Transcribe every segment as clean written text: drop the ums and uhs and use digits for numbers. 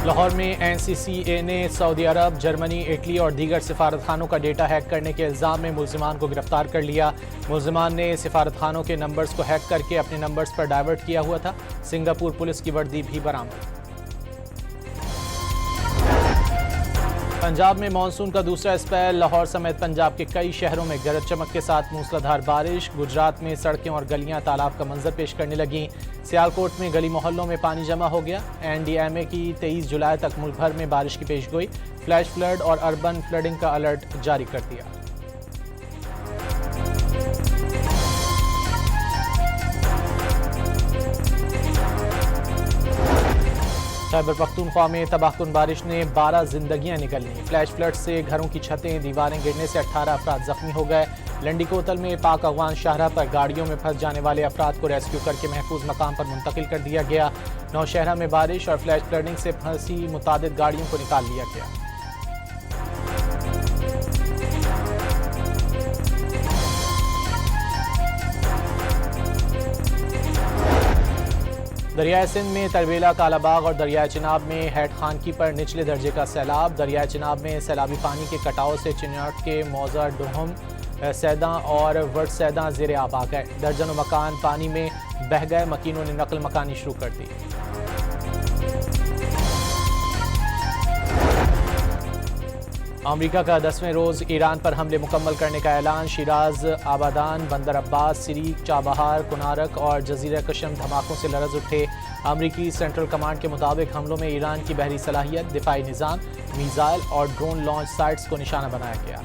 लाहौर में एनसीसीए ने सऊदी अरब, Germany, Italy और दीगर सिफारतखानों का डेटा हैक करने के इल्ज़ाम में मुल्ज़िमान को गिरफ्तार कर लिया। मुल्ज़िमान ने सिफारतखानों के नंबर्स को हैक करके अपने नंबर्स पर डाइवर्ट किया हुआ था। सिंगापुर पुलिस की वर्दी भी बरामद। पंजाब में मानसून का दूसरा स्पेल। लाहौर समेत पंजाब के कई शहरों में गरज चमक के साथ मूसलाधार बारिश। गुजरात में सड़कें और गलियां तालाब का मंजर पेश करने लगीं। सियालकोट में गली मोहल्लों में पानी जमा हो गया। एनडीएमए की 23 जुलाई तक मुल्क भर में बारिश की पेशगोई। फ्लैश फ्लड और अर्बन फ्लडिंग का अलर्ट जारी कर दिया। खैबर पख्तूनख्वा में तबाहकुन बारिश ने 12 जिंदगियां निकल लीं। फ्लैश फ्लड से घरों की छतें, दीवारें गिरने से 18 अफराद जख्मी हो गए। लंडी कोतल में पाक अफगान शाहरा पर गाड़ियों में फंस जाने वाले अफराद को रेस्क्यू करके महफूज मकाम पर मुंतकिल कर दिया गया। नौशहरा में बारिश और फ्लैश फ्लडिंग से फंसी मुतादिद गाड़ियों को निकाल लिया गया। दरियाए सिंध में तरबेला, कालाबाग और दरियाए चिनाब में हैट खानकी पर निचले दर्जे का सैलाब। दरियाए चिनाब में सैलाबी पानी के कटाव से चिन्याट के मौजा, डोहम, सैदा और वर्ड सैदा ज़ेरे आब आ गए। दर्जनों मकान पानी में बह गए। मकीनों ने नकल मकानी शुरू कर दी। अमरीका का 10वें रोज़ ईरान पर हमले मुकम्मल करने का ऐलान। शिराज, आबादान, बंदर अब्बास, सिरीक, चाबहार, कुनारक और जजीरा कशम धमाकों से लरज़ उठे। अमरीकी सेंट्रल कमांड के मुताबिक हमलों में ईरान की बहरी सलाहियत, दिफाई निज़ाम, मिसाइल और ड्रोन लॉन्च साइट्स को निशाना बनाया गया।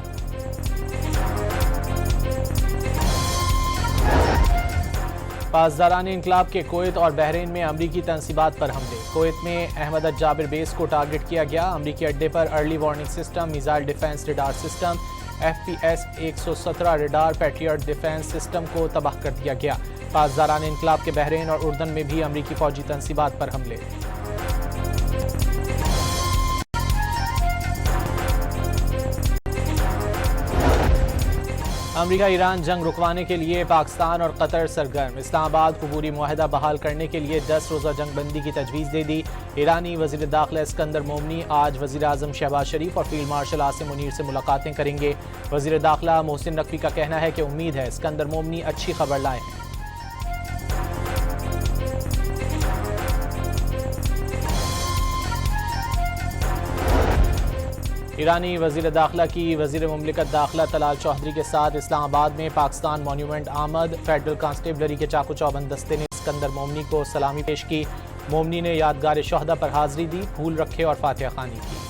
पासदारान इनकलाब के कुवैत और बहरीन में अमरीकी तनसीबात पर हमले। कुवैत में अहमद जाबिर बेस को टारगेट किया गया। अमरीकी अड्डे पर early warning system, missile defence radar system, FPS 117 radar patriot defence system को तबाह कर दिया गया। पासदारान इनकलाब के बहरीन और उर्दन में भी अमरीकी फौजी तनसीबात पर हमले। अमरीका ईरान जंग रुकवाने के लिए पाकिस्तान और कतर सरगर्म। इस्लामाबाद को पूरी मुआहदा बहाल करने के लिए 10 रोज़ा जंगबंदी की तजवीज़ दे दी। ईरानी वज़ीर दाखिला इस्कंदर मोमनी आज वज़ीर आज़म शहबाज शरीफ और फील्ड मार्शल आसिम मुनीर से मुलाकातें करेंगे। वज़ीर दाखिला मोहसिन नकवी का कहना है कि उम्मीद है इस्कंदर मोमनी अच्छी खबर लाए हैं। ईरानी वज़ीर दाखिला की वज़ीर मुमलिकत दाखिला तलाल चौधरी के साथ इस्लामाबाद में पाकिस्तान मॉन्यूमेंट आमद। फेडरल कांस्टेबलरी के चाकू चौबंद दस्ते ने इस्कंदर मोमनी को सलामी पेश की। मोमनी ने यादगार शहदा पर हाजिरी दी, फूल रखे और फातिहा खानी की।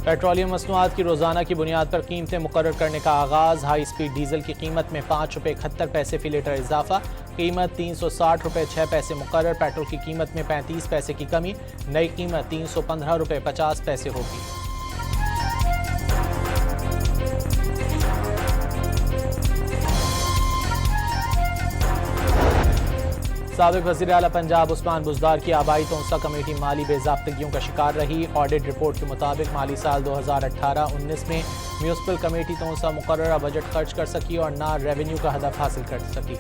पेट्रोलियम मसनूआत की रोज़ाना की बुनियाद पर कीमतें मुकर्रर करने का आगाज़। हाई स्पीड डीजल की कीमत में 5 रुपये 71 पैसे फी लीटर इजाफा। कीमत 360 रुपये 6 पैसे मुकर्रर। पेट्रोल की कीमत में 35 पैसे की कमी। नई कीमत 315 रुपये 50 पैसे होगी। साबिक वज़ीर आला पंजाब उस्मान बुज़दार की आबाई तोंसा कमेटी माली बेज़ाब्तगियों का शिकार रही। ऑडिट रिपोर्ट के मुताबिक माली साल 2018-19 में म्यूनिसिपल कमेटी तोंसा मुकर्ररा बजट खर्च कर सकी और ना रेवेन्यू का हदफ हासिल कर सकी।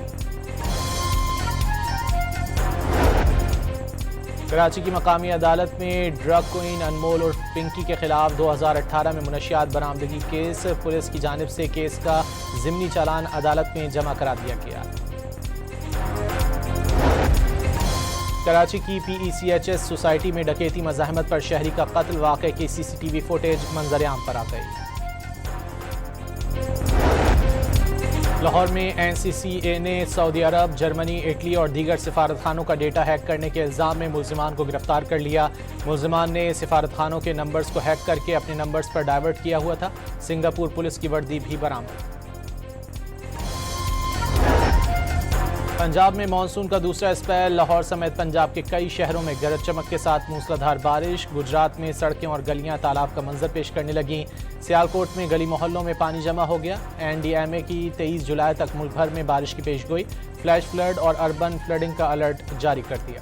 कराची की मकामी अदालत में ड्रग क्वीन अनमोल और पिंकी के खिलाफ 2018 में मुनशियात बरामदगी केस। पुलिस की जानिब से केस का ज़िमनी चालान अदालत में जमा करा दिया गया। कराची की PECHS सोसाइटी में डकैती मज़ाहमत पर शहरी का कत्ल। वाक़े की CCTV फुटेज मंजर आम पर आ गई। लाहौर में एनसीसीए ने सऊदी अरब, जर्मनी, इटली और दीगर सिफारतखानों का डेटा हैक करने के इल्ज़ाम में मुल्ज़िमान को गिरफ्तार कर लिया। मुल्ज़िमान ने सिफारतखानों के नंबर्स को हैक करके अपने नंबर्स पर डाइवर्ट किया हुआ था। सिंगापुर पुलिस की वर्दी भी बरामद। पंजाब में मानसून का दूसरा स्पेल। लाहौर समेत पंजाब के कई शहरों में गरज चमक के साथ मूसलाधार बारिश। गुजरात में सड़कें और गलियां तालाब का मंजर पेश करने लगीं। सियालकोट में गली मोहल्लों में पानी जमा हो गया। एनडीएमए की 23 जुलाई तक मुल्क भर में बारिश की पेशगोई। फ्लैश फ्लड और अर्बन फ्लडिंग का अलर्ट जारी कर दिया।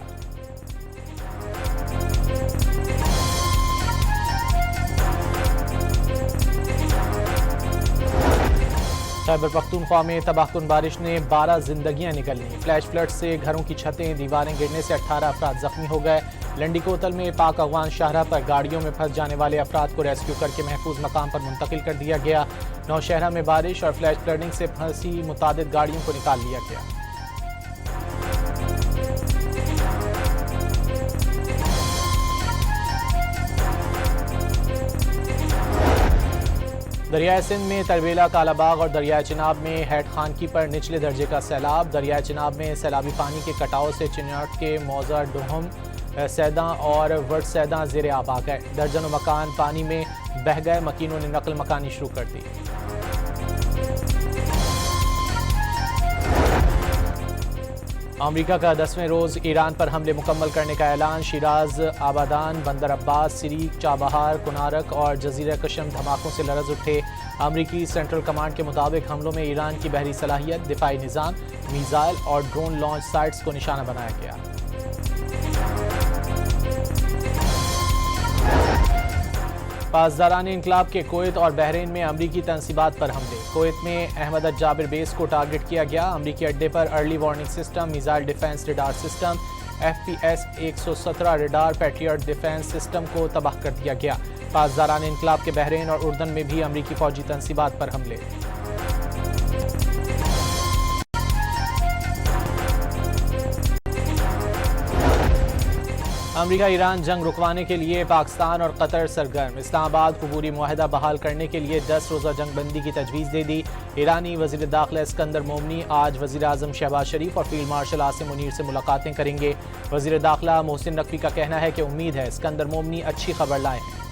खैबर पख्तूनख्वा में तबाहकुन बारिश ने 12 जिंदगियां निकलनी। फ्लैश फ्लड से घरों की छतें दीवारें गिरने से 18 अफराद जख्मी हो गए। लंडी कोतल में पाक अफगान शाहरा पर गाड़ियों में फंस जाने वाले अफराद को रेस्क्यू करके महफूज मकाम पर मुंतकिल कर दिया गया। नौशहरा में बारिश और फ्लैश फ्लडिंग से फंसी मुतादिद गाड़ियों को निकाल लिया गया। दरियाए सिंध में तरबेला, कालाबाग और दरियाए चिनाब में हैट खानकी पर निचले दर्जे का सैलाब। दरियाए चिनाब में सैलाबी पानी के कटाव से चिन्याट के मौजा, डोहम, सैदा और वर्ड सैदा ज़ेरे आब आ गए। दर्जनों मकान पानी में बह गए। मकीनों ने नकल मकानी शुरू कर दी। अमरीका का 10वें रोज़ ईरान पर हमले मुकम्मल करने का ऐलान। शिराज, आबादान, बंदर अब्बास, सिरीक, चाबहार, कुनारक और जजीरा कशम धमाकों से लरज़ उठे। अमरीकी सेंट्रल कमांड के मुताबिक हमलों में ईरान की बहरी सलाहियत, दिफाई निज़ाम, मिसाइल और ड्रोन लॉन्च साइट्स को निशाना बनाया गया। पासदारान इनकलाब के कुवैत और बहरीन में अमरीकी तनसीबात पर हमले। कुवैत में अहमद अल-जाबिर बेस को टारगेट किया गया। अमरीकी अड्डे पर early warning system, missile defence radar system, FPS 117 radar patriot defence system को तबाह कर दिया गया। पासदारान इनकलाब के बहरीन और उर्दन में भी अमरीकी फौजी तनसीबात पर हमले। अमरीका ईरान जंग रुकवाने के लिए पाकिस्तान और कतर सरगर्म। इस्लामाबाद को पूरी मुआहदा बहाल करने के लिए 10 रोज़ा जंगबंदी की तजवीज़ दे दी। ईरानी वज़ीर दाखिला इस्कंदर मोमनी आज वज़ीर आज़म शहबाज शरीफ और फील्ड मार्शल आसिम मुनीर से मुलाकातें करेंगे। वज़ीर दाखिला मोहसिन नकवी का कहना है कि उम्मीद है इस्कंदर मोमनी अच्छी खबर लाए हैं।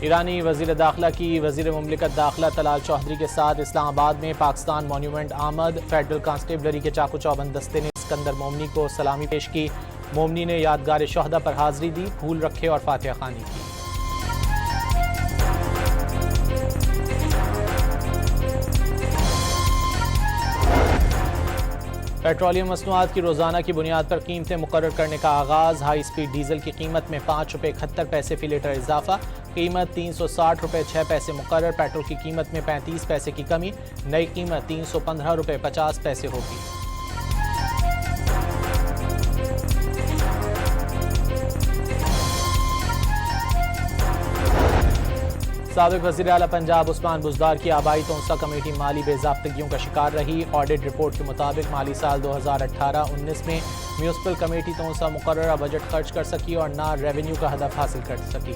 ईरानी वज़ीर दाखिला की वज़ीर मुमलिकत दाखिला तलाल चौधरी के साथ इस्लामाबाद में पाकिस्तान मॉन्यूमेंट आमद। फेडरल कांस्टेबलरी के चाकू चौबंद दस्ते ने इस्कंदर मोमनी को सलामी पेश की। मोमनी ने यादगार शोहदा पर हाजिरी दी, फूल रखे और फातिहा खानी की। पेट्रोलियम मसनूआत की रोज़ाना की बुनियाद पर कीमतें मुकर्रर करने का आगाज़। हाई स्पीड डीजल की कीमत में 5 रुपये 71 पैसे फी लीटर इजाफा। कीमत 360 रुपये 6 पैसे मुकर्रर। पेट्रोल की कीमत में 35 पैसे की कमी। नई कीमत 315 रुपये 50 पैसे होगी। साबिक वज़ीर आला पंजाब उस्मान बुज़दार की आबाई तोंसा कमेटी माली बेज़ाब्तगियों का शिकार रही। ऑडिट रिपोर्ट के मुताबिक माली साल 2018-19 में म्यूनिसिपल कमेटी तोंसा मुकर्ररा बजट खर्च कर सकी और ना रेवेन्यू का हदफ हासिल कर सकी।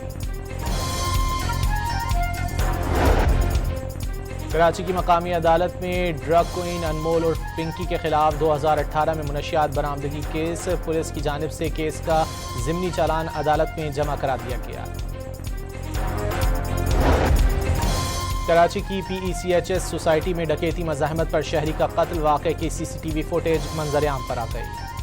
कराची की मकामी अदालत में ड्रग क्वीन अनमोल और पिंकी के खिलाफ 2018 में मुनशियात बरामदगी केस। पुलिस की जानिब से केस का ज़िमनी चालान अदालत में जमा करा दिया गया। कराची की PECHS सोसाइटी में डकैती मज़ाहमत पर शहरी का कत्ल। वाक़े की CCTV फुटेज मंजर आम पर आ गई।